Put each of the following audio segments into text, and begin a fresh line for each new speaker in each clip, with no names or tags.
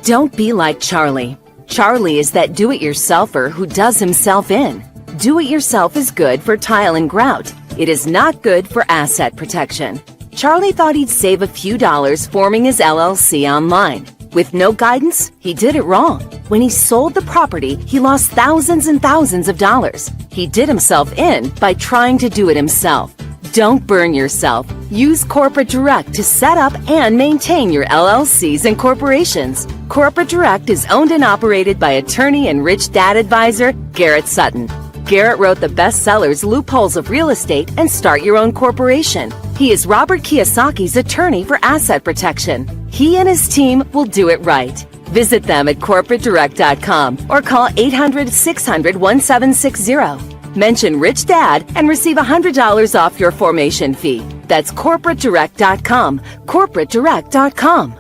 Don't be like Charlie. Charlie is that do-it-yourselfer who does himself in. Do-it-yourself is good for tile and grout. It is not good for asset protection. Charlie thought he'd save a few dollars forming his LLC online. With no guidance, he did it wrong. When he sold the property, he lost thousands and thousands of dollars. He did himself in by trying to do it himself. Don't burn yourself. Use Corporate Direct to set up and maintain your LLCs and corporations. Corporate Direct is owned and operated by attorney and rich dad advisor Garrett Sutton. Garrett wrote the bestsellers Loopholes of Real Estate and Start Your Own Corporation. He is Robert Kiyosaki's attorney for asset protection. He and his team will do it right. Visit them at corporatedirect.com or call 800-600-1760. Mention Rich Dad and receive $100 off your formation fee. That's corporatedirect.com. corporatedirect.com.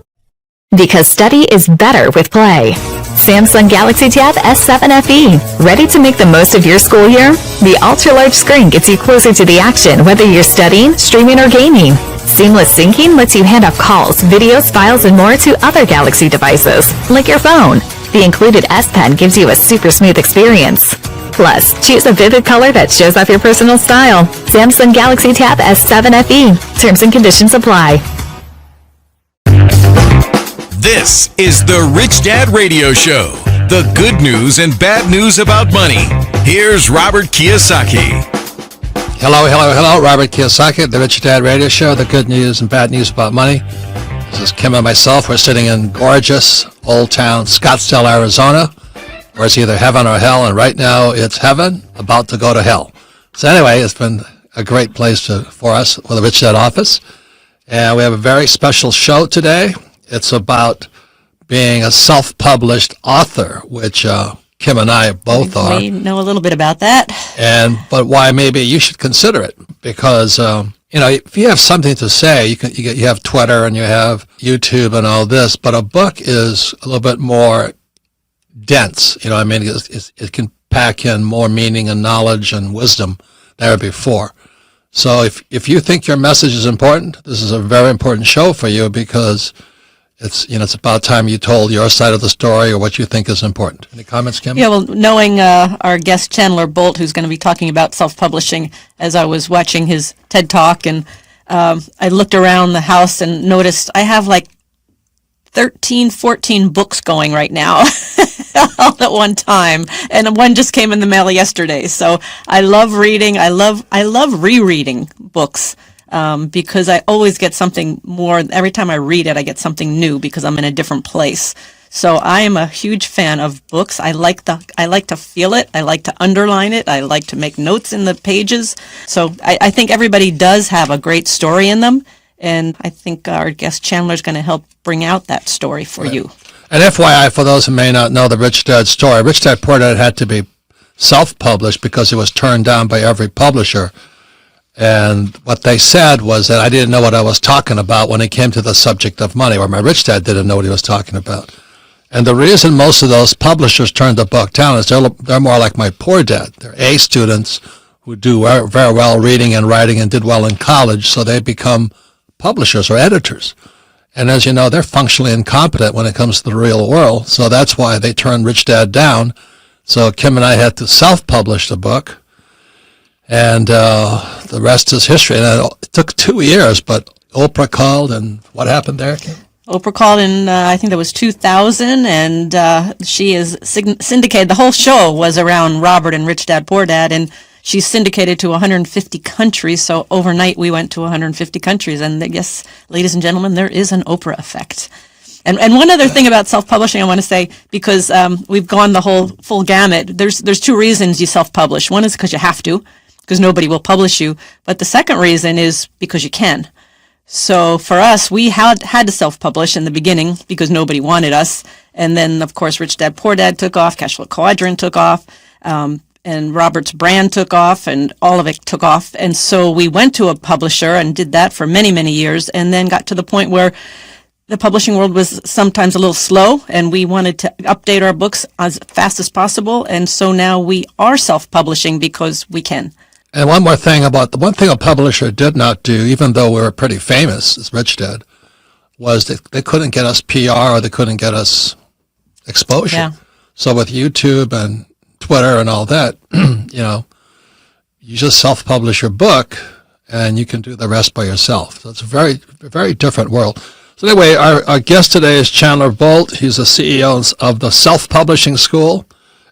Because study is better with play. Samsung Galaxy Tab S7 FE. Ready to make the most of your school year? The ultra-large screen gets you closer to the action, whether you're studying, streaming, or gaming. Seamless syncing lets you hand off calls, videos, files, and more to other Galaxy devices, like your phone. The included S Pen gives you a super smooth experience. Plus, choose a vivid color that shows off your personal style. Samsung Galaxy Tab S7 FE. Terms and conditions apply.
This is the Rich Dad Radio Show. The good news and bad news about money. Here's Robert Kiyosaki.
Hello. Robert Kiyosaki, the Rich Dad Radio Show. The good news and bad news about money. This is Kim and myself. We're sitting in gorgeous Old Town Scottsdale, Arizona, where it's either heaven or hell. And right now it's heaven, about to go to hell. So anyway, it's been a great place for us with the Rich Dad office. And we have a very special show today. It's about being a self-published author, which Kim and I both are.
We know a little bit about that.
But why maybe you should consider it, because if you have something to say, you have Twitter and you have YouTube and all this, but a book is a little bit more dense. You know what I mean? It can pack in more meaning and knowledge and wisdom than ever before. So if you think your message is important, this is a very important show for you, because it's about time you told your side of the story or what you think is important. Any comments, Kim?
Yeah, well, knowing our guest Chandler Bolt, who's going to be talking about self-publishing, as I was watching his TED Talk, and I looked around the house and noticed I have like 13, 14 books going right now all at one time, and one just came in the mail yesterday. So I love reading. I love rereading books. Because I always get something more. Every time I read it, I get something new because I'm in a different place. So I am a huge fan of books. I like to feel it. I like to underline it. I like to make notes in the pages. So I think everybody does have a great story in them. And I think our guest Chandler is going to help bring out that story for you.
And FYI, for those who may not know the Rich Dad story, Rich Dad Poor Dad had to be self-published because it was turned down by every publisher. And what they said was that I didn't know what I was talking about when it came to the subject of money, or my rich dad didn't know what he was talking about. And the reason most of those publishers turned the book down is they're more like my poor dad. They're A students who do very well reading and writing and did well in college, so they become publishers or editors. And as you know, they're functionally incompetent when it comes to the real world, so that's why they turned Rich Dad down. So Kim and I had to self-publish the book. And the rest is history. And it took 2 years, but Oprah called, and what happened there, Kim?
Oprah called in, I think that was 2000, and she is syndicated. The whole show was around Robert and Rich Dad Poor Dad, and she's syndicated to 150 countries. So overnight we went to 150 countries. And yes, ladies and gentlemen, there is an Oprah effect. And one other thing about self-publishing I want to say, because we've gone the whole full gamut. There's two reasons you self-publish. One is because you have to, because nobody will publish you. But the second reason is because you can. So for us, we had to self-publish in the beginning because nobody wanted us. And then, of course, Rich Dad Poor Dad took off, Cashflow Quadrant took off, and Robert's brand took off, and all of it took off. And so we went to a publisher and did that for many, many years, and then got to the point where the publishing world was sometimes a little slow, and we wanted to update our books as fast as possible. And so now we are self-publishing because we can.
And one more thing about the one thing a publisher did not do, even though we were pretty famous, as Rich did, was that they couldn't get us PR or they couldn't get us exposure.
Yeah.
So with YouTube and Twitter and all that, you just self-publish your book and you can do the rest by yourself. So it's a very, very different world. So anyway, our guest today is Chandler Bolt. He's the CEO of the Self-Publishing School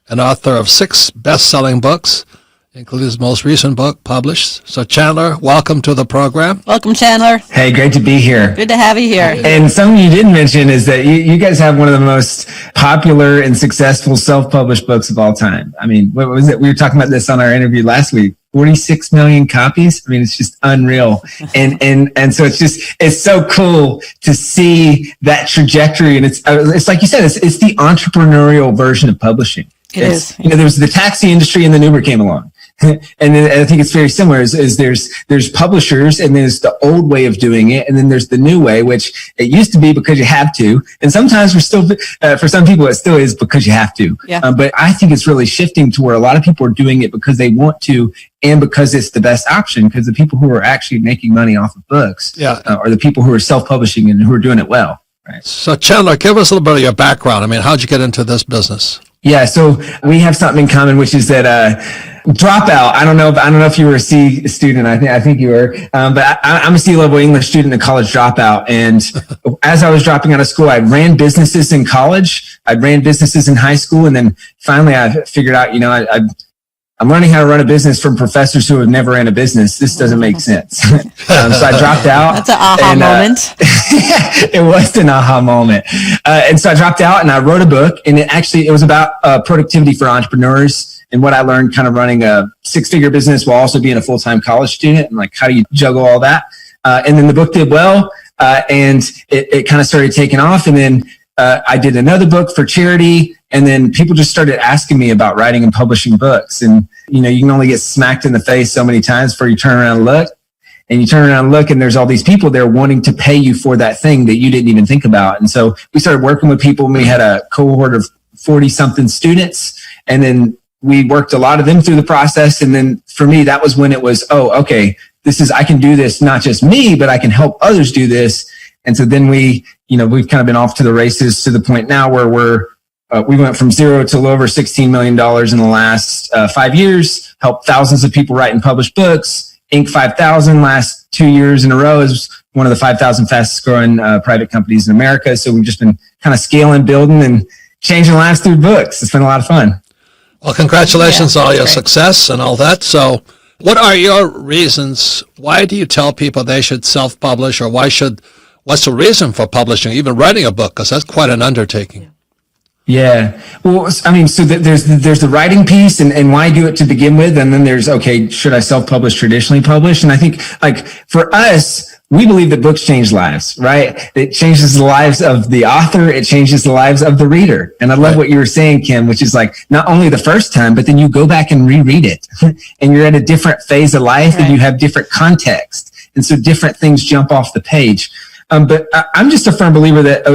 and author of 6 best-selling books, including his most recent book published. So Chandler, welcome to the program.
Welcome, Chandler.
Hey, great to be here.
Good to have you here.
And something you didn't mention is that you guys have one of the most popular and successful self-published books of all time. I mean, what was it? We were talking about this on our interview last week. 46 million copies. I mean, it's just unreal. And so it's so cool to see that trajectory. And it's like you said, it's the entrepreneurial version of publishing.
It is.
There was the taxi industry and then Uber came along. And then I think it's very similar is there's publishers and there's the old way of doing it. And then there's the new way, which it used to be because you have to. And sometimes for some people, it still is because you have to.
Yeah.
But I think it's really shifting to where a lot of people are doing it because they want to and because it's the best option, because the people who are actually making money off of books are the people who are self-publishing and who are doing it well. Right.
So Chandler, give us a little bit of your background. I mean, how'd you get into this business?
Yeah, so we have something in common, which is that dropout. I don't know if you were a C student. I think you were, but I'm a C-level English student, a college dropout. And as I was dropping out of school, I ran businesses in college. I ran businesses in high school, and then finally I figured out, I'm learning how to run a business from professors who have never ran a business. This doesn't make sense. So I dropped out.
That's an aha moment.
It was an aha moment. And so I dropped out and I wrote a book, and it was about productivity for entrepreneurs and what I learned kind of running a 6-figure business while also being a full-time college student, and like, how do you juggle all that? And then the book did well, and it kind of started taking off. And then I did another book for charity, and then people just started asking me about writing and publishing books. And, you can only get smacked in the face so many times before you turn around and look. And you turn around and look, and there's all these people there wanting to pay you for that thing that you didn't even think about. And so we started working with people, and we had a cohort of 40-something students. And then we worked a lot of them through the process. And then for me, that was when it was, okay, I can do this, not just me, but I can help others do this. And so then we've kind of been off to the races to the point now where we went from 0 to over $16 million in the last 5 years, helped thousands of people write and publish books. Inc. 5000 last 2 years in a row is one of the 5,000 fastest growing private companies in America. So we've just been kind of scaling, building, and changing lives through books. It's been a lot of fun.
Well, congratulations on all your success and all that. So what are your reasons? Why do you tell people they should self-publish, or what's the reason for publishing, even writing a book? Because that's quite an undertaking.
Yeah. Well, I mean, so there's the writing piece and why do it to begin with? And then there's, okay, should I self-publish, traditionally publish? And I think, like, for us, we believe that books change lives, right? It changes the lives of the author. It changes the lives of the reader. And I love what you were saying, Kim, which is like, not only the first time, but then you go back and reread it and you're at a different phase of life and you have different context. And so different things jump off the page. But I'm just a firm believer that,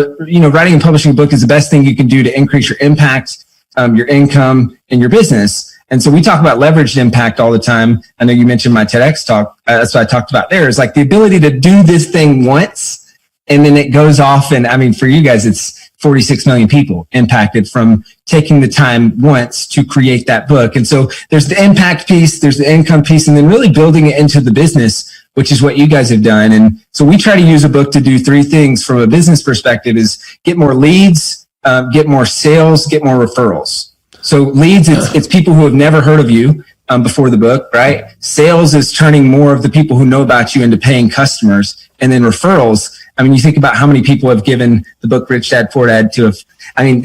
writing and publishing a book is the best thing you can do to increase your impact, your income, and your business. And so we talk about leveraged impact all the time. I know you mentioned my TEDx talk. That's what I talked about there, is like the ability to do this thing once and then it goes off. And I mean, for you guys, it's 46 million people impacted from taking the time once to create that book. And so there's the impact piece, there's the income piece, and then really building it into the business, which is what you guys have done. And so we try to use a book to do 3 things from a business perspective: is get more leads, get more sales, get more referrals. So leads, it's people who have never heard of you before the book, right? Sales is turning more of the people who know about you into paying customers. And then referrals, I mean, you think about how many people have given the book Rich Dad Poor Dad to we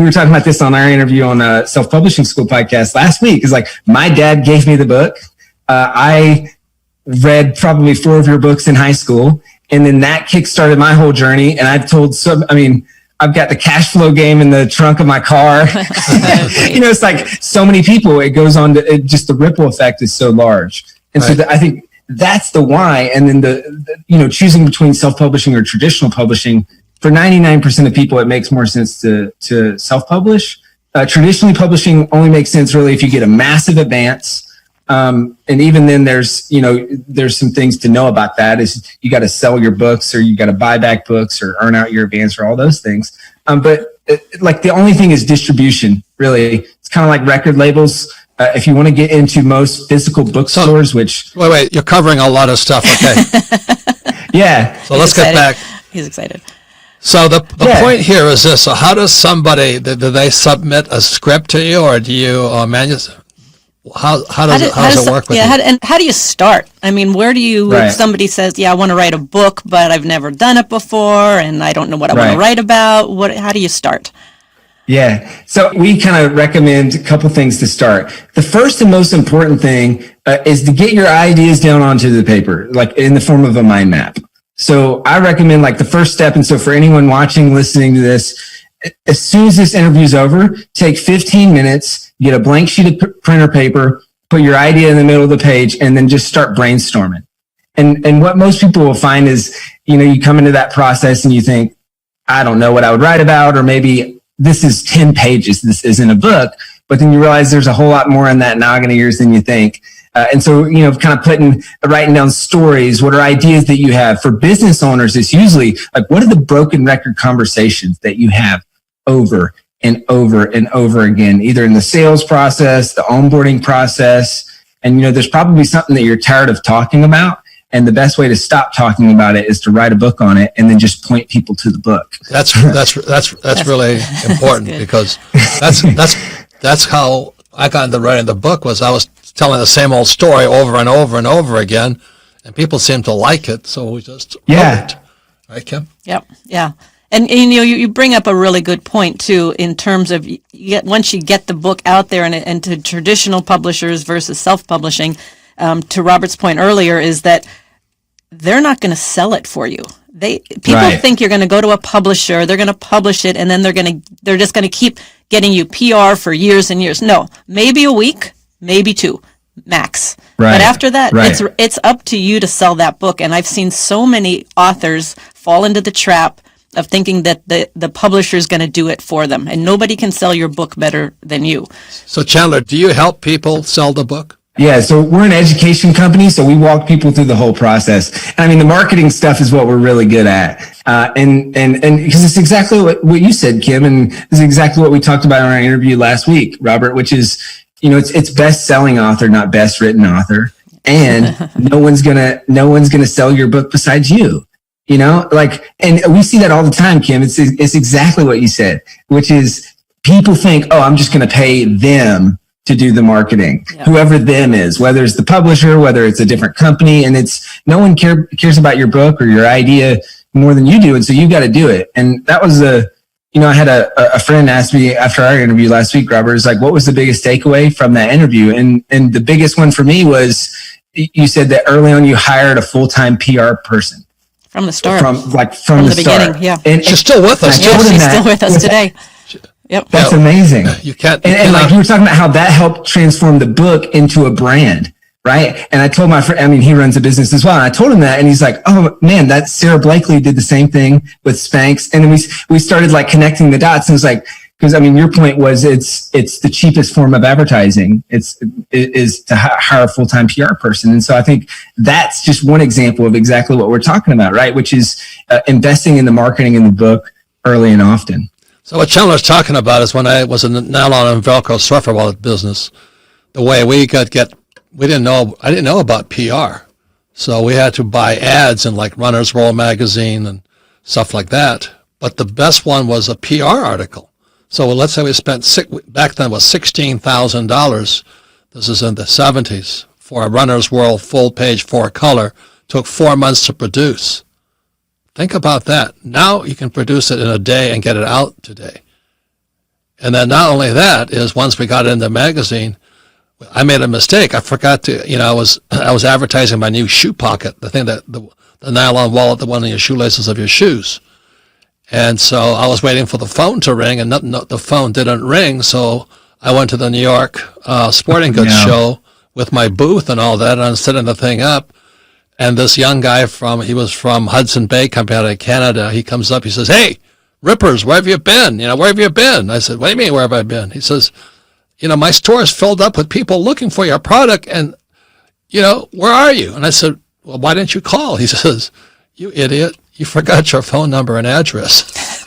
were talking about this on our interview on a Self-Publishing School podcast last week. It's like, my dad gave me the book. I read probably 4 of your books in high school. And then that kickstarted my whole journey. And I've got the cash flow game in the trunk of my car. It's like so many people, it goes on to just the ripple effect is so large. And so I think that's the why. And then choosing between self-publishing or traditional publishing, for 99% of people, it makes more sense to self-publish. Traditionally publishing only makes sense really if you get a massive advance. And even then there's some things to know about that, is you got to sell your books, or you got to buy back books, or earn out your advance, or all those things. But like the only thing is distribution, really. It's kind of like record labels. If you want to get into most physical bookstores, which...
Wait, you're covering a lot of stuff, okay.
Yeah.
So let's get back.
He's excited.
So the point here is this. So how does somebody, do they submit a script to you, or do you how does it work with you?
And how do you start? I mean, where do you, if somebody says, I want to write a book, but I've never done it before, and I don't know what I want to write about, how do you start?
Yeah. So we kind of recommend a couple things to start. The first and most important thing is to get your ideas down onto the paper, like in the form of a mind map. So I recommend like the first step. And so for anyone watching, listening to this, as soon as this interview is over, take 15 minutes, get a blank sheet of printer paper, put your idea in the middle of the page, and then just start brainstorming. And what most people will find is, you come into that process and you think, I don't know what I would write about, or maybe this is 10 pages. This isn't a book. But then you realize there's a whole lot more in that noggin of yours than you think. And so, kind of writing down stories, what are ideas that you have. For business owners, it's usually like, what are the broken record conversations that you have over and over and over again, either in the sales process, the onboarding process. And, there's probably something that you're tired of talking about. And the best way to stop talking about it is to write a book on it and then just point people to the book.
That's really important, because that's how I got into writing the book. Was I was telling the same old story over and over and over again, and people seemed to like it, so we just wrote it. Right, Kim?
Yep. Yeah. And you bring up a really good point too, in terms of once you get the book out there and to traditional publishers versus self-publishing. To Robert's point earlier, is that they're not going to sell it for you. People think you're going to go to a publisher, they're going to publish it, and then they're just going to keep getting you PR for years and years. No, maybe a week, maybe 2 max. Right. But after that, it's up to you to sell that book. And I've seen so many authors fall into the trap of thinking that the publisher is going to do it for them, and nobody can sell your book better than you.
So Chandler, do you help people sell the book?
Yeah, so we're an education company, so we walk people through the whole process. And I mean, the marketing stuff is what we're really good at. And because it's exactly what you said, Kim, and this is exactly what we talked about in our interview last week, Robert, which is, it's best-selling author, not best-written author. And no one's gonna sell your book besides you. And we see that all the time, Kim. It's exactly what you said, which is people think, I'm just going to pay them to do the marketing, whoever them is, whether it's the publisher, whether it's a different company, and no one cares about your book or your idea more than you do. And so you got to do it. And that was I had a friend ask me after our interview last week, Robert, is like, what was the biggest takeaway from that interview? And the biggest one for me was, you said that early on you hired a full-time PR person.
From the start.
From the
beginning, yeah.
And
she's still with us.
She's still with us today. Yep.
That's amazing.
You can't.
And like you were talking about how that helped transform the book into a brand, right? And I told my friend, he runs a business as well. And I told him that, and he's like, oh man, that Sarah Blakely did the same thing with Spanx. And then we started like connecting the dots, and it was like, because your point was it's the cheapest form of advertising. It is to hire a full-time PR person. And so I think that's just one example of exactly what we're talking about, right? Which is investing in the marketing in the book early and often.
So what Chandler's talking about is when I was in the nylon and Velcro surfer wallet business, the way I didn't know about PR. So we had to buy ads in like Runner's World magazine and stuff like that. But the best one was a PR article. So let's say we spent, back then it was $16,000. This is in the 70s for a Runner's World full page 4-color. Took 4 months to produce. Think about that. Now you can produce it in a day and get it out today. And then not only that is once we got it in the magazine, I made a mistake. I forgot to, I was advertising my new shoe pocket, the thing that the nylon wallet, the one in your shoelaces of your shoes. And so I was waiting for the phone to ring, and the phone didn't ring. So I went to the New York Sporting Goods show with my booth and all that, and I'm setting the thing up. And this young guy he was from Hudson Bay Company out of Canada. He comes up, he says, "Hey, Rippers, where have you been? Where have you been?" I said, "What do you mean, where have I been?" He says, "My store is filled up with people looking for your product, and, where are you?" And I said, "Well, why didn't you call?" He says, "You idiot, you forgot your phone number and address."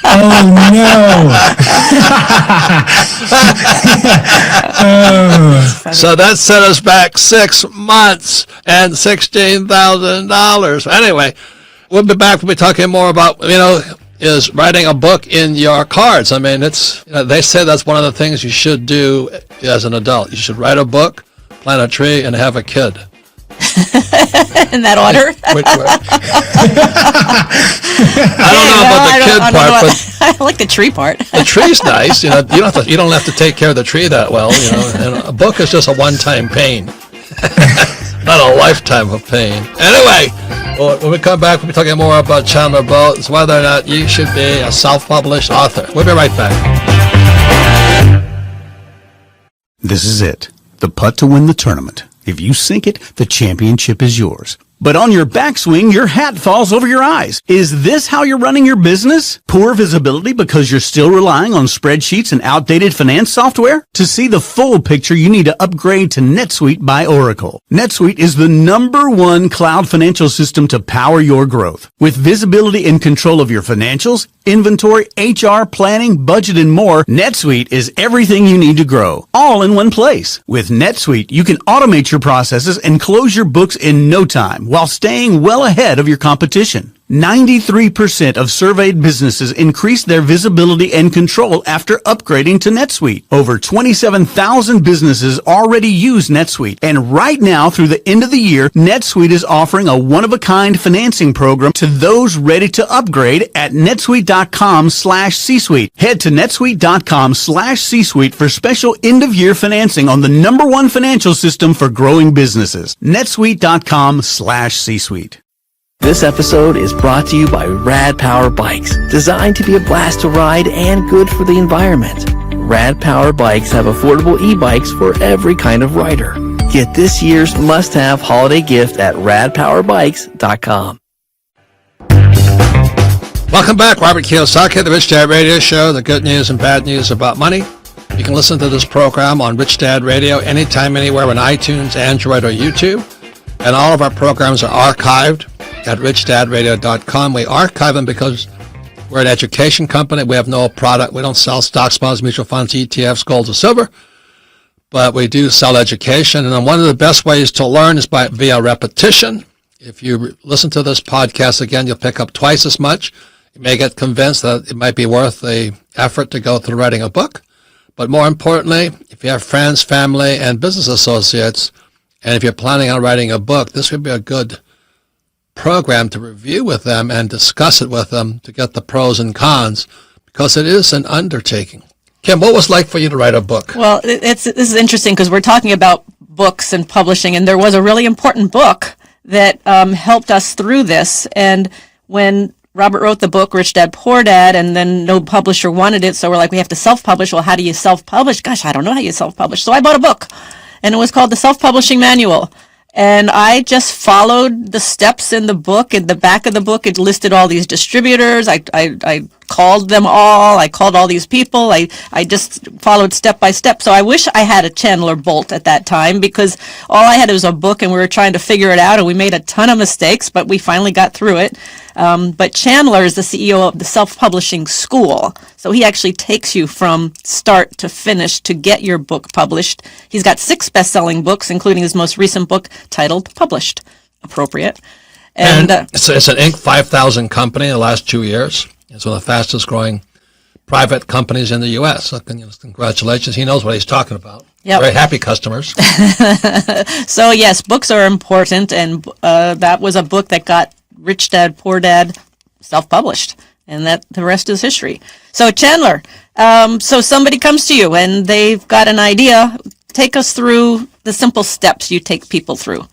Oh no!
So that set us back 6 months and $16,000. Anyway, we'll be back. We'll be talking more about, is writing a book in your cards. I mean, it's, they say that's one of the things you should do as an adult. You should write a book, plant a tree, and have a kid.
In that order?
I don't know about the kid part, but
I like the tree part.
the tree's nice. You don't have to take care of the tree that well. And a book is just a one-time pain, not a lifetime of pain. Anyway, when we come back, we'll be talking more about Chandler Boats, whether or not you should be a self-published author. We'll be right back.
This is it. The putt to win the tournament. If you sink it, the championship is yours. But on your backswing, your hat falls over your eyes. Is this how you're running your business? Poor visibility because you're still relying on spreadsheets and outdated finance software? To see the full picture, you need to upgrade to NetSuite by Oracle. NetSuite is the #1 cloud financial system to power your growth. With visibility and control of your financials, inventory, HR, planning, budget, and more, NetSuite is everything you need to grow, all in one place. With NetSuite, you can automate your processes and close your books in no time, while staying well ahead of your competition. 93% of surveyed businesses increased their visibility and control after upgrading to NetSuite. Over 27,000 businesses already use NetSuite. And right now, through the end of the year, NetSuite is offering a one-of-a-kind financing program to those ready to upgrade at netsuite.com/C-Suite. Head to netsuite.com/C-Suite for special end-of-year financing on the #1 financial system for growing businesses. netsuite.com/C-Suite.
This episode is brought to you by Rad Power Bikes, designed to be a blast to ride and good for the environment. Rad Power Bikes have affordable e-bikes for every kind of rider. Get this year's must-have holiday gift at radpowerbikes.com.
Welcome back. Robert Kiyosaki, the Rich Dad Radio Show, the good news and bad news about money. You can listen to this program on Rich Dad Radio anytime, anywhere on iTunes, Android, or YouTube. And all of our programs are archived at richdadradio.com. We archive them because we're an education company. We have no product. We don't sell stocks, bonds, mutual funds, ETFs, gold, or silver. But we do sell education. And then one of the best ways to learn is via repetition. If you listen to this podcast again, you'll pick up twice as much. You may get convinced that it might be worth the effort to go through writing a book. But more importantly, if you have friends, family, and business associates, and if you're planning on writing a book, this would be a good program to review with them and discuss it with them to get the pros and cons, because it is an undertaking. Kim, what was it like for you to write a book?
Well, this is interesting because we're talking about books and publishing, and there was a really important book that helped us through this. And when Robert wrote the book, Rich Dad, Poor Dad, and then no publisher wanted it, so we're like, we have to self-publish. Well, how do you self-publish? Gosh, I don't know how you self-publish. So I bought a book, and it was called The Self-Publishing Manual. And I just followed the steps in the book. In the back of the book, it listed all these distributors. I called them all. I called all these people. I just followed step by step. So I wish I had a Chandler Bolt at that time, because all I had was a book and we were trying to figure it out, and we made a ton of mistakes, but we finally got through it. But Chandler is the CEO of the Self-Publishing School. So he actually takes you from start to finish to get your book published. He's got 6 best-selling books, including his most recent book titled Published. Appropriate. And
it's an Inc. 5000 company in the last 2 years. It's one of the fastest growing private companies in the U.S. So congratulations. He knows what he's talking about. Yep. Very happy customers.
So yes, books are important. And that was a book that got Rich Dad, Poor Dad self-published. And that the rest is history. So Chandler, so somebody comes to you and they've got an idea. Take us through the simple steps you take people through.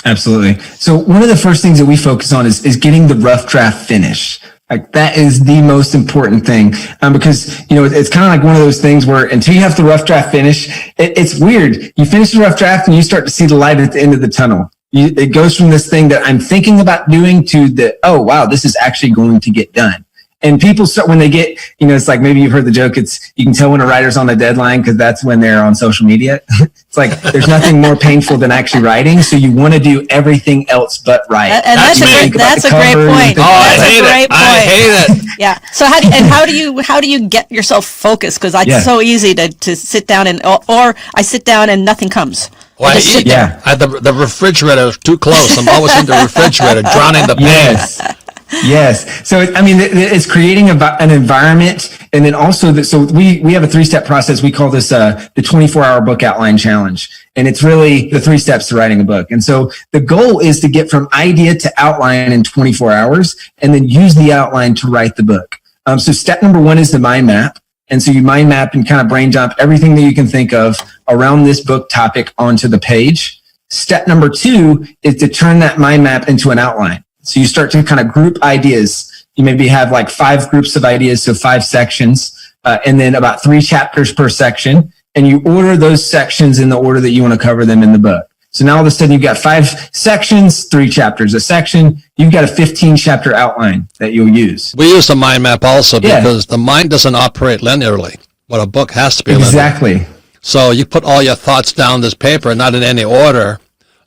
Absolutely. So one of the first things that we focus on is getting the rough draft finished. Like that is the most important thing, because, it's kind of like one of those things where until you have the rough draft finish, it's weird. You finish the rough draft and you start to see the light at the end of the tunnel. It goes from this thing that I'm thinking about doing to oh, wow, this is actually going to get done. And people start, when they get, it's like, maybe you've heard the joke, you can tell when a writer's on a deadline because that's when they're on social media. It's like, there's nothing more painful than actually writing. So you want to do everything else but write.
And that's a great point.
I hate it.
Yeah. So how do you get yourself focused? Because it's so easy to sit down or I sit down and nothing comes.
Well, the refrigerator is too close. I'm always in the refrigerator, drowning the pain.
Yes. So, it's creating an environment. And then also, we have a 3-step process. We call this the 24-hour book outline challenge. And it's really the 3 steps to writing a book. And so the goal is to get from idea to outline in 24 hours and then use the outline to write the book. So step number 1 is the mind map. And so you mind map and kind of brain dump everything that you can think of around this book topic onto the page. Step number 2 is to turn that mind map into an outline. So you start to kind of group ideas. You maybe have like 5 groups of ideas, so 5 sections, and then about 3 chapters per section. And you order those sections in the order that you want to cover them in the book. So now all of a sudden you've got 5 sections, 3 chapters a section. You've got a 15-chapter outline that you'll use.
We use the mind map also because the mind doesn't operate linearly. But a book has to be linear.
Exactly.
So you put all your thoughts down this paper, not in any order,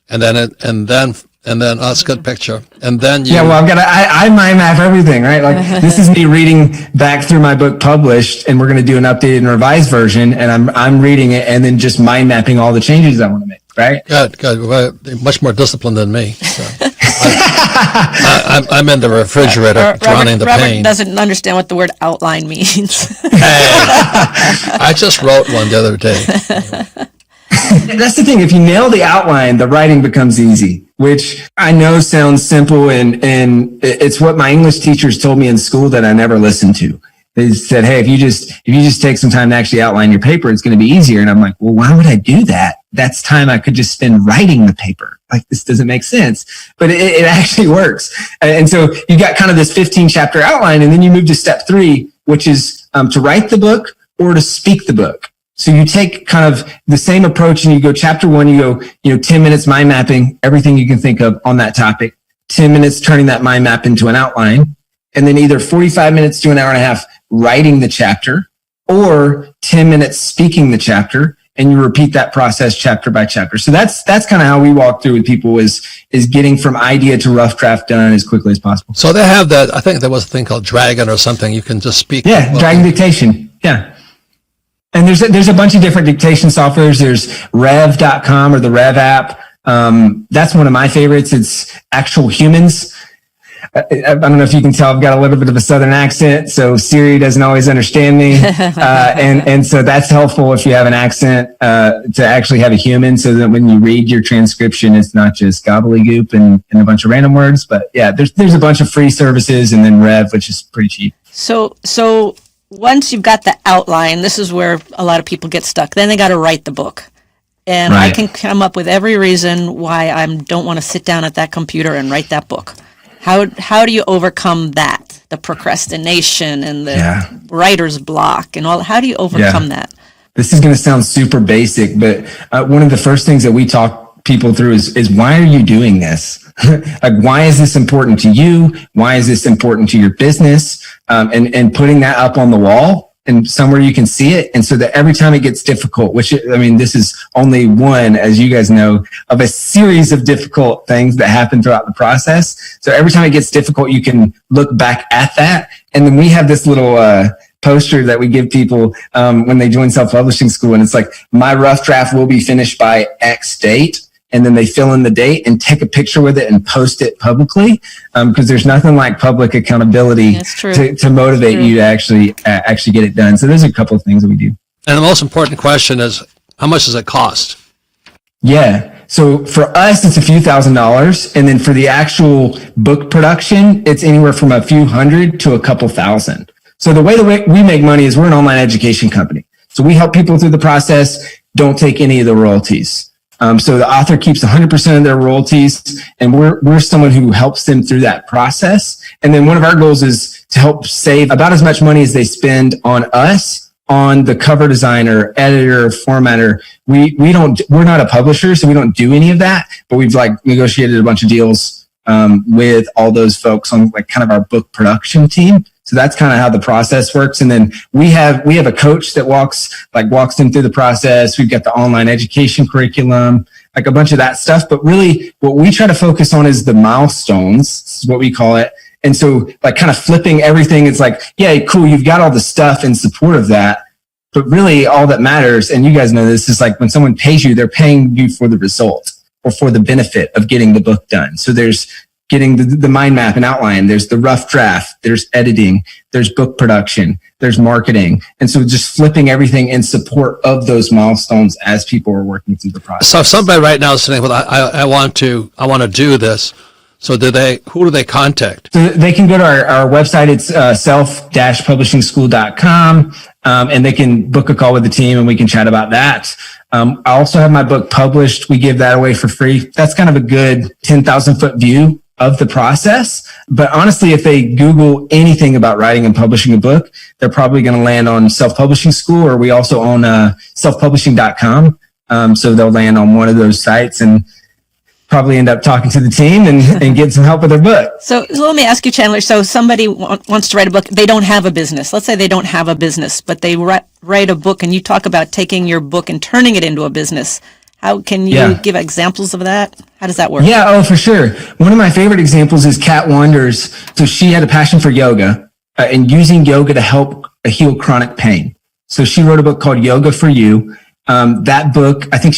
and then that's a good picture. And then you...
Yeah, well, I mind map everything, right? Like, this is me reading back through my book published, and we're going to do an updated and revised version, and I'm reading it and then just mind mapping all the changes I want to make, right?
Good. Well, much more disciplined than me. So. I'm in the refrigerator drowning the pain.
Robert doesn't understand what the word outline means.
Hey, I just wrote one the other day.
That's the thing. If you nail the outline, the writing becomes easy, which I know sounds simple, and it's what my English teachers told me in school that I never listened to. They said, hey, if you just take some time to actually outline your paper, it's going to be easier. And I'm like, well, why would I do that? That's time I could just spend writing the paper. Like, this doesn't make sense, but it actually works. And so you got kind of this 15-chapter outline, and then you move to step 3, which is to write the book or to speak the book. So you take kind of the same approach and you go chapter 1, you go, 10 minutes mind mapping everything you can think of on that topic, 10 minutes turning that mind map into an outline, and then either 45 minutes to an hour and a half writing the chapter or 10 minutes speaking the chapter, and you repeat that process chapter by chapter. So that's kind of how we walk through with people is getting from idea to rough draft done as quickly as possible.
So they have that, I think there was a thing called Dragon or something. You can just speak.
Yeah, Dragon dictation. Yeah. And there's a bunch of different dictation softwares. There's Rev.com or the Rev app. That's one of my favorites. It's Actual Humans. I don't know if you can tell, I've got a little bit of a Southern accent, so Siri doesn't always understand me. And so that's helpful if you have an accent, to actually have a human, so that when you read your transcription, it's not just gobbledygook and a bunch of random words. But yeah, there's a bunch of free services, and then Rev, which is pretty cheap.
So once you've got the outline, this is where a lot of people get stuck. Then they got to write the book. And right. I can come up with every reason why I don't want to sit down at that computer and write that book. How do you overcome that? The procrastination and the writer's block and all. How do you overcome that?
This is going to sound super basic, but one of the first things that we talk people through is why are you doing this? Like, why is this important to you? Why is this important to your business? And putting that up on the wall and somewhere you can see it. And so that every time it gets difficult, this is only one, as you guys know, of a series of difficult things that happen throughout the process. So every time it gets difficult, you can look back at that. And then we have this little, poster that we give people, when they join self-publishing school. And it's like, my rough draft will be finished by X date. And then they fill in the date and take a picture with it and post it publicly, because there's nothing like public accountability to motivate you to actually get it done. So there's a couple of things that we do.
And the most important question is, how much does it cost?
Yeah. So for us, it's a few $1,000s. And then for the actual book production, it's anywhere from a few $100 to a couple $1,000. So the way we make money is we're an online education company. So we help people through the process, don't take any of the royalties. So the author keeps 100% of their royalties, and we're someone who helps them through that process. And then one of our goals is to help save about as much money as they spend on us, on the cover designer, editor, formatter. We're not a publisher, so we don't do any of that, but we've negotiated a bunch of deals with all those folks on kind of our book production team. So that's kind of how the process works. And then we have a coach that walks them through the process. We've got the online education curriculum, like a bunch of that stuff. But really what we try to focus on is the milestones, this is what we call it. And so like kind of flipping everything. It's like, yeah, cool. You've got all the stuff in support of that. But really all that matters, and you guys know this, is like when someone pays you, they're paying you for the result or for the benefit of getting the book done. So there's getting the mind map and outline. There's the rough draft. There's editing. There's book production. There's marketing. And so just flipping everything in support of those milestones as people are working through the process.
So if somebody right now is saying, well, I want to do this. So who do they contact? So
they can go to our website. It's self-publishingschool.com. And they can book a call with the team and we can chat about that. I also have my book published. We give that away for free. That's kind of a good 10,000 foot view of the process. But honestly, if they Google anything about writing and publishing a book, they're probably going to land on Self-Publishing School, or we also own selfpublishing.com. So they'll land on one of those sites and probably end up talking to the team and get some help with their book.
So let me ask you, Chandler. So somebody wants to write a book. They don't have a business. Let's say they don't have a business, but they write a book, and you talk about taking your book and turning it into a business. How can you give examples of that? How does that work?
Yeah, oh, for sure. One of my favorite examples is Kat Wonders. So she had a passion for yoga and using yoga to help heal chronic pain. So she wrote a book called Yoga for You. That book, I think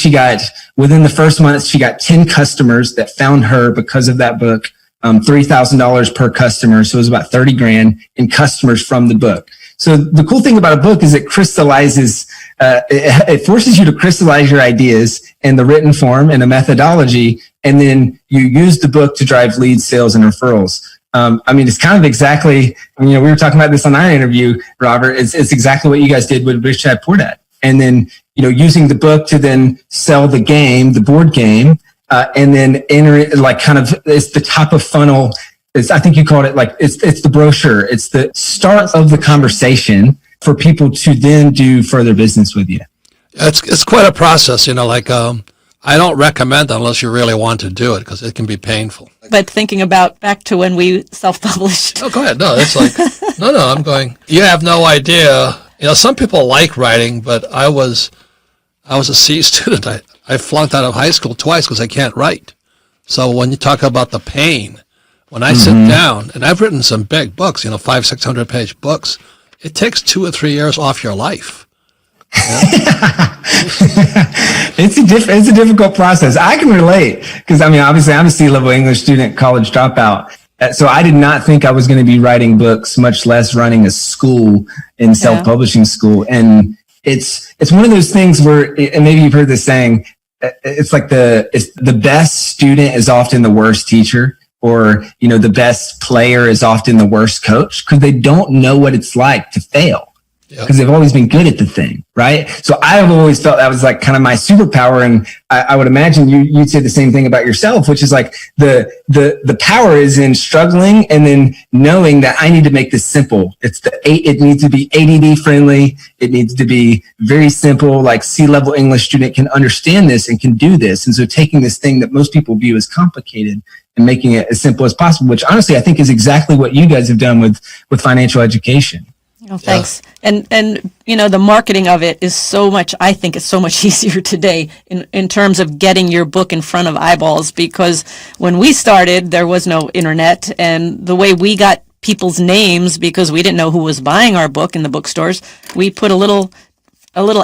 within the first month, she got 10 customers that found her because of that book, $3,000 per customer. So it was about 30 grand in customers from the book. So the cool thing about a book is it crystallizes, it forces you to crystallize your ideas in the written form and a methodology. And then you use the book to drive leads, sales, and referrals. It's kind of exactly, we were talking about this on our interview, Robert. It's exactly what you guys did with Rich Dad Poor Dad. And then, using the book to then sell the game, the board game, and then enter it it's the top of funnel. I think you called it it's the brochure. It's the start of the conversation for people to then do further business with you.
It's quite a process, I don't recommend it unless you really want to do it because it can be painful.
But thinking about back to when we self-published.
Oh, go ahead. No, it's like, no, I'm going, you have no idea. Some people like writing, but I was a C student. I flunked out of high school twice because I can't write. So when you talk about the pain, when I sit down, and I've written some big books, 500-600 page books, it takes 2 or 3 years off your life.
It's a difficult process. I can relate because obviously I'm a C-level English student, college dropout. So I did not think I was going to be writing books, much less running a school in self-publishing school. And it's one of those things where, and maybe you've heard this saying, it's like the best student is often the worst teacher, or, the best player is often the worst coach because they don't know what it's like to fail. Because they've always been good at the thing, right? So I've always felt that was like kind of my superpower, and I would imagine you'd say the same thing about yourself, which is like the power is in struggling and then knowing that I need to make this simple. It needs to be ADD friendly. It needs to be very simple. Like C-level English student can understand this and can do this, and so taking this thing that most people view as complicated and making it as simple as possible, which honestly I think is exactly what you guys have done with financial education.
Oh, thanks. Yeah. And the marketing of it is I think it's so much easier today in terms of getting your book in front of eyeballs, because when we started, there was no internet, and the way we got people's names, because we didn't know who was buying our book in the bookstores, we put a little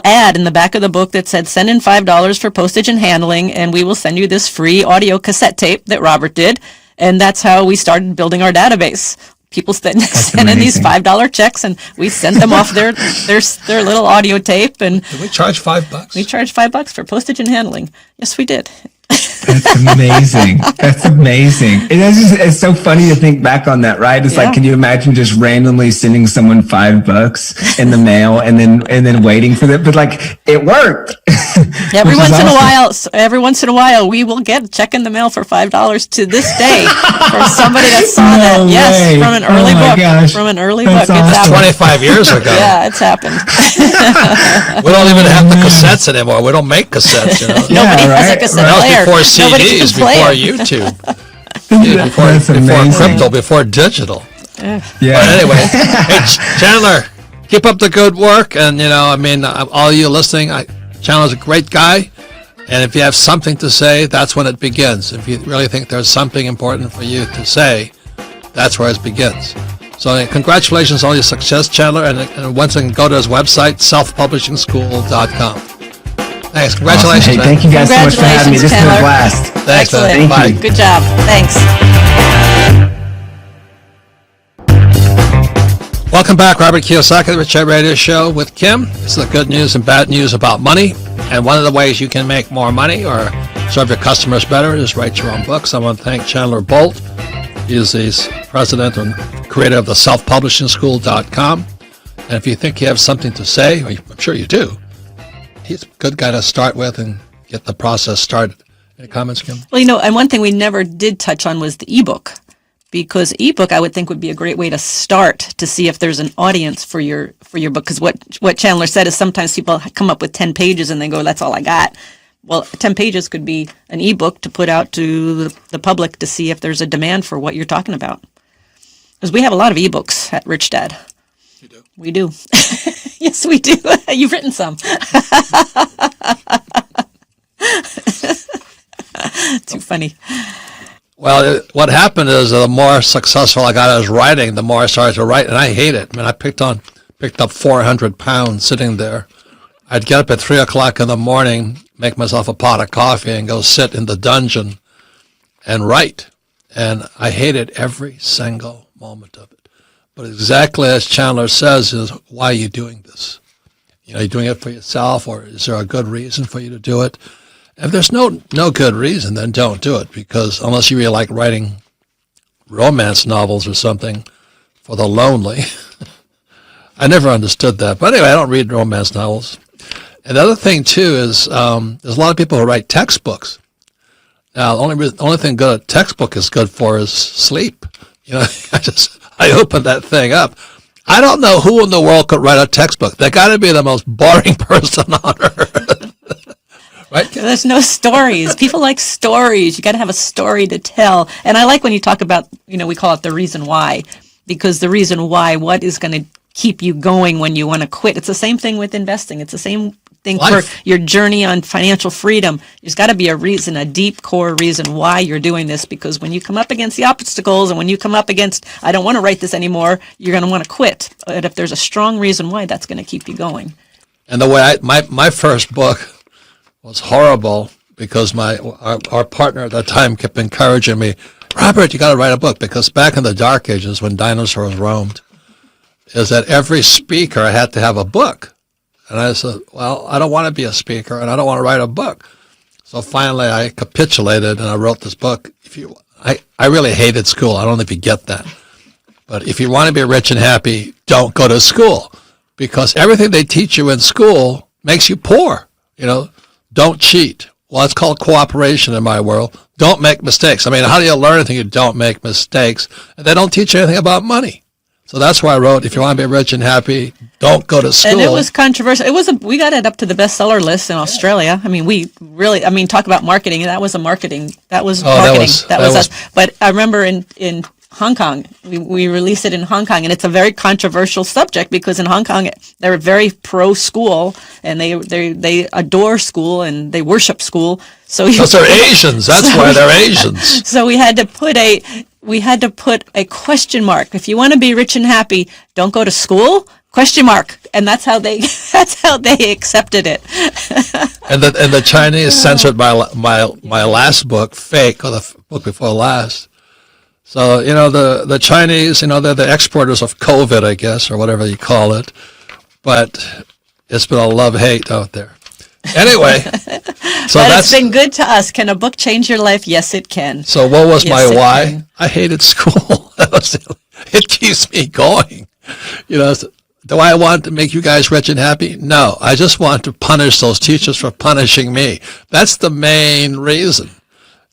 ad in the back of the book that said, send in $5 for postage and handling, and we will send you this free audio cassette tape that Robert did. And that's how we started building our database. People send in these $5 checks, and we sent them off their little audio tape. And
did we charge $5?
We charged $5 for postage and handling. Yes, we did.
That's amazing. That's amazing. It's so funny to think back on that, right? It's like, can you imagine just randomly sending someone $5 in the mail and then waiting for them? But like, it worked.
Every once in a while, we will get a check in the mail for $5 to this day from somebody that saw that.
Way.
Yes, from an early book.
Gosh.
From an early
That's
book.
Awesome.
It's
25 years ago.
Yeah, it's happened.
We don't even have the cassettes anymore. We don't make cassettes.
Nobody has a cassette player.
Before CDs, before YouTube, before crypto, before digital.
Yeah.
But anyway, hey, Chandler, keep up the good work. And, all you listening, Chandler's a great guy. And if you have something to say, that's when it begins. If you really think there's something important for you to say, that's where it begins. So congratulations on your success, Chandler. And once again, go to his website, selfpublishingschool.com. Thanks. Congratulations.
Awesome. Hey, thank you guys so much for having me. This has been a blast.
Thanks,
Excellent.
man. Bye.
Good job. Thanks.
Welcome back. Robert Kiyosaki, the Rich Dad Radio Show with Kim. This is the good news and bad news about money. And one of the ways you can make more money or serve your customers better is write your own books. I want to thank Chandler Bolt. He is the president and creator of the selfpublishingschool.com. And if you think you have something to say, I'm sure you do, he's a good guy to start with and get the process started. Any comments, Kim?
Well, and one thing we never did touch on was the ebook. Because ebook, I would think, would be a great way to start to see if there's an audience for your book. Because what Chandler said is sometimes people come up with 10 pages and they go, "That's all I got." Well, 10 pages could be an ebook to put out to the public to see if there's a demand for what you're talking about. Because we have a lot of ebooks at Rich Dad.
You do?
We do. Yes, we do. You've written some. Too funny.
Well, what happened is the more successful I got as writing, the more I started to write, and I hate it. I picked up 400 pounds sitting there. I'd get up at 3 o'clock in the morning, make myself a pot of coffee, and go sit in the dungeon and write. And I hated every single moment of it. But exactly as Chandler says, is why are you doing this? Are you doing it for yourself, or is there a good reason for you to do it? If there's no good reason, then don't do it, because unless you really like writing romance novels or something for the lonely. I never understood that. But anyway, I don't read romance novels. And the other thing, too, is there's a lot of people who write textbooks. Now, the only thing good a textbook is good for is sleep. I opened that thing up. I don't know who in the world could write a textbook. They got to be the most boring person on earth. Right?
There's no stories. People like stories. You got to have a story to tell. And I like when you talk about, we call it the reason why, because the reason why, what is going to keep you going when you want to quit? It's the same thing with investing. It's the same thing for your journey on financial freedom. There's got to be a reason, a deep core reason why you're doing this, because when you come up against the obstacles and when you come up against, I don't want to write this anymore, you're going to want to quit. But if there's a strong reason why, that's going to keep you going.
And the way my first book was horrible, because our partner at that time kept encouraging me, Robert, you got to write a book, because back in the dark ages when dinosaurs roamed, is that every speaker had to have a book. And I said, well, I don't want to be a speaker and I don't want to write a book. So finally I capitulated and I wrote this book. I really hated school. I don't know if you get that. But if you want to be rich and happy, don't go to school, because everything they teach you in school makes you poor. Don't cheat. Well, it's called cooperation in my world. Don't make mistakes. How do you learn anything? You don't make mistakes. And they don't teach you anything about money. So that's why I wrote, if you want to be rich and happy, don't go to school.
And it was controversial. We got it up to the bestseller list in Australia. We really, talk about marketing. That was marketing. That was us. But I remember in Hong Kong, we released it in Hong Kong, and it's a very controversial subject, because in Hong Kong, they're very pro school, and they adore school, and they worship school.
Because they're Asians. That's why they're Asians.
So we had to put a question mark. If you want to be rich and happy, don't go to school? Question mark. And that's how they accepted it.
and the Chinese censored my last book, Fake, or the book before last. So, the Chinese, they're the exporters of COVID, I guess, or whatever you call it. But it's been a love-hate out there. Anyway, so
it's been good to us. Can a book change your life? Yes, it can.
So what was my why? Can. I hated school. It keeps me going. Do I want to make you guys rich and happy? No, I just want to punish those teachers for punishing me. That's the main reason.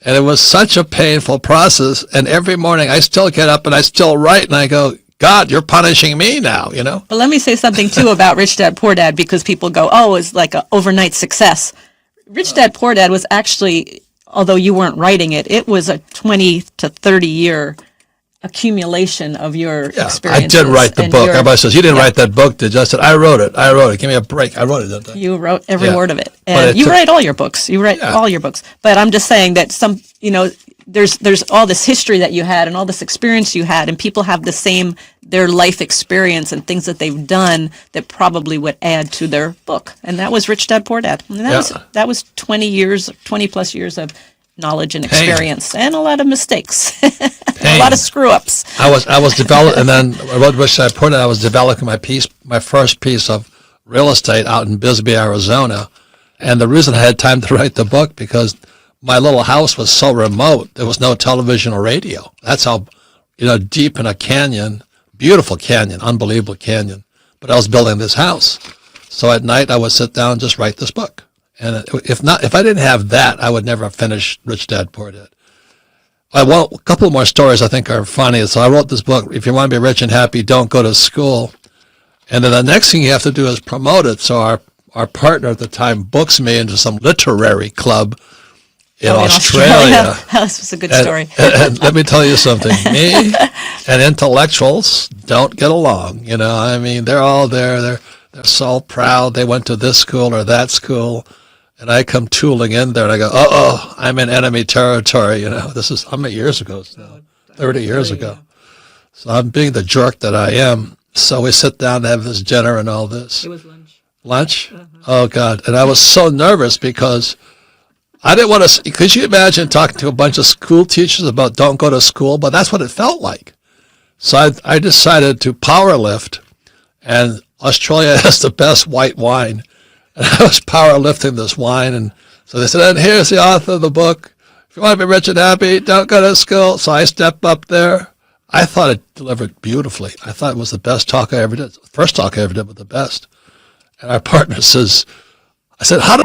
And it was such a painful process. And every morning I still get up and I still write, and I go, God, you're punishing me now, But
let me say something, too, about Rich Dad, Poor Dad, because people go, it's like an overnight success. Rich Dad, Poor Dad was actually, although you weren't writing it, it was a 20 to 30 year accumulation of your
Yeah, I
experiences.
did write the
and
book.
your-
Everybody says, you didn't
yeah.
write that book, did you? I said, I wrote it. Give me a break. I wrote it, didn't I?
You wrote every
Yeah.
word of it.
But
And
it
you
took-
write all your books. You write all your books. But I'm just saying that there's all this history that you had and all this experience you had, and people have their life experience and things that they've done that probably would add to their book. And that was Rich Dad Poor Dad. And that was 20 plus years of knowledge and experience and a lot of mistakes. A lot of screw ups.
I was developing, and then I wrote Rich Dad Poor Dad. I was developing my first piece of real estate out in Bisbee, Arizona. And the reason I had time to write the book, because my little house was so remote, there was no television or radio. That's how, deep in a canyon, beautiful canyon, unbelievable canyon. But I was building this house. So at night I would sit down and just write this book. And if I didn't have that, I would never have finished Rich Dad Poor Dad. Well, a couple more stories I think are funny. So I wrote this book, If You Want to Be Rich and Happy, Don't Go to School. And then the next thing you have to do is promote it. So our partner at the time books me into some literary club in Australia.
This was a good story.
And let me tell you something. Me and intellectuals don't get along. They're all there. They're so proud. They went to this school or that school. And I come tooling in there and I go, I'm in enemy territory. How many years ago now? 30 years ago. So I'm being the jerk that I am. So we sit down to have this dinner and all this.
It was lunch.
Lunch? Oh, God. And I was so nervous because I didn't want to. Could you imagine talking to a bunch of school teachers about don't go to school? But that's what it felt like. So I decided to power lift. And Australia has the best white wine. And I was power lifting this wine. And so they said, and here's the author of the book. If you want to be rich and happy, don't go to school. So I stepped up there. I thought it delivered beautifully. I thought it was the best talk I ever did. First talk I ever did, but the best. And our partner says, I said, how do...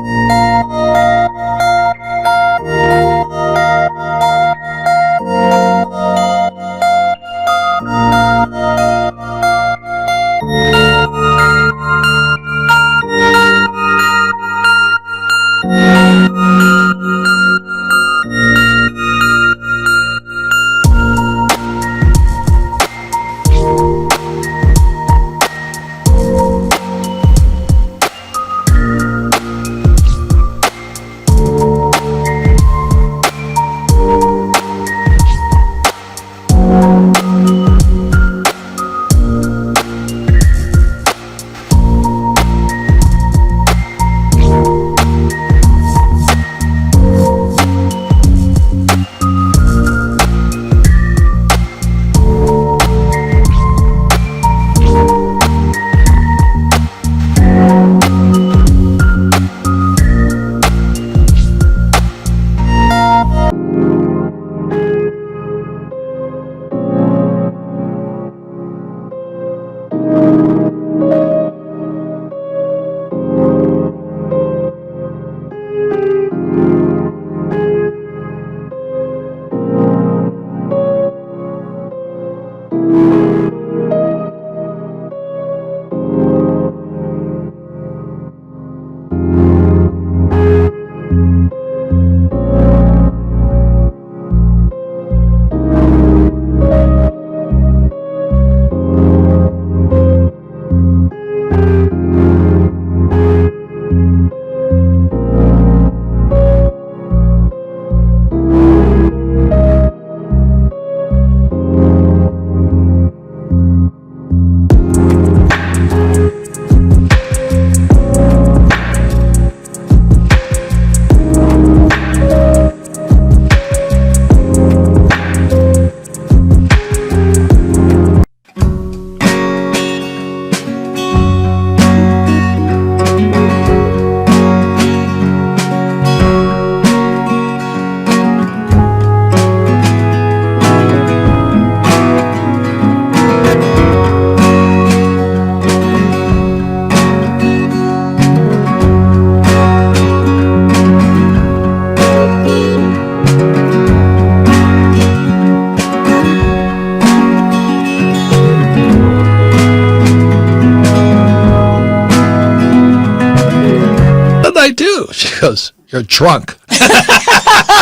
She goes, you're drunk.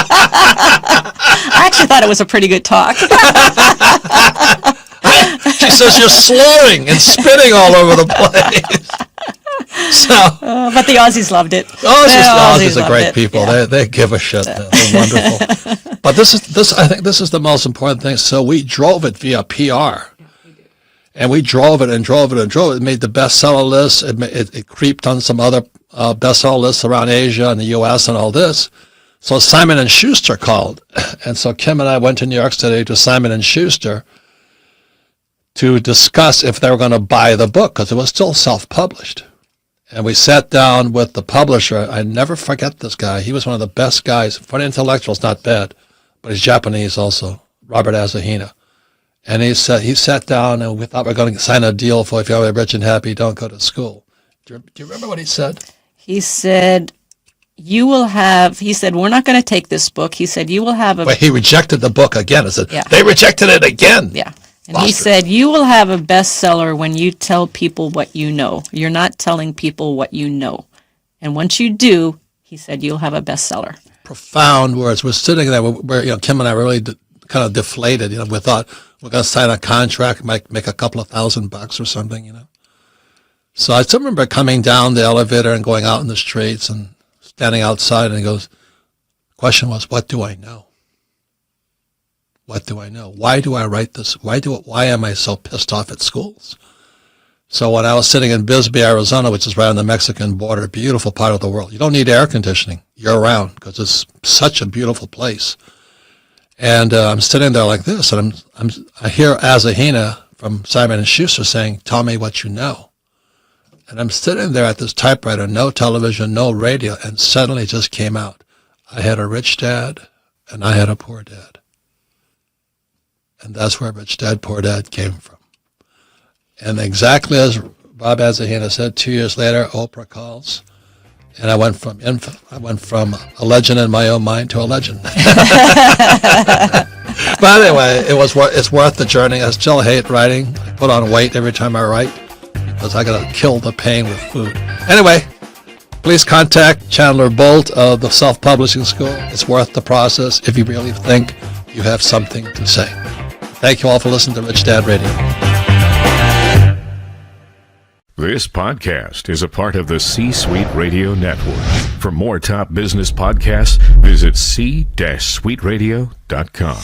I actually thought it was a pretty good talk.
She says you're slurring and spitting all over the place. So,
but the Aussies loved it.
Aussies are great people.
Yeah.
They give a shit. They're wonderful. But I think this is the most important thing. So we drove it via PR. And we drove it and drove it and drove it. It made the bestseller list. It creeped on some other bestseller lists around Asia and the U.S. and all this. So Simon & Schuster called. And so Kim and I went to New York City to Simon & Schuster to discuss if they were going to buy the book, because it was still self-published. And we sat down with the publisher. I never forget this guy. He was one of the best guys. For an intellectual, it's not bad, but he's Japanese also, Robert Azahina. And he sat down, and we thought we were going to sign a deal for if you're rich and happy, don't go to school. Do you remember what he said?
He said, we're not going to take this book. He said, you will have a...
Well, he rejected the book again. I said,
Yeah.
They rejected it again.
Yeah. And he said, you will have a bestseller when you tell people what you know. You're not telling people what you know. And once you do, he said, you'll have a bestseller.
Profound words. We're sitting there, Kim and I were really kind of deflated. We thought we're going to sign a contract, might make a couple of $1,000 or something, So I still remember coming down the elevator and going out in the streets and standing outside, and he goes, the question was, what do I know? What do I know? Why do I write this? Why am I so pissed off at schools? So when I was sitting in Bisbee, Arizona, which is right on the Mexican border, beautiful part of the world, you don't need air conditioning year-round because it's such a beautiful place. And I'm sitting there like this, and I hear Azahina from Simon & Schuster saying, tell me what you know. And I'm sitting there at this typewriter, no television, no radio, and suddenly it just came out. I had a rich dad, and I had a poor dad. And that's where Rich Dad, Poor Dad came from. And exactly as Bob Azahina said, 2 years later, Oprah calls, and I went from a legend in my own mind to a legend. But anyway, it's worth the journey. I still hate writing. I put on weight every time I write because I got to kill the pain with food. Anyway, please contact Chandler Bolt of the Self-Publishing School. It's worth the process if you really think you have something to say. Thank you all for listening to Rich Dad Radio.
This podcast is a part of the C-Suite Radio Network. For more top business podcasts, visit c-suiteradio.com.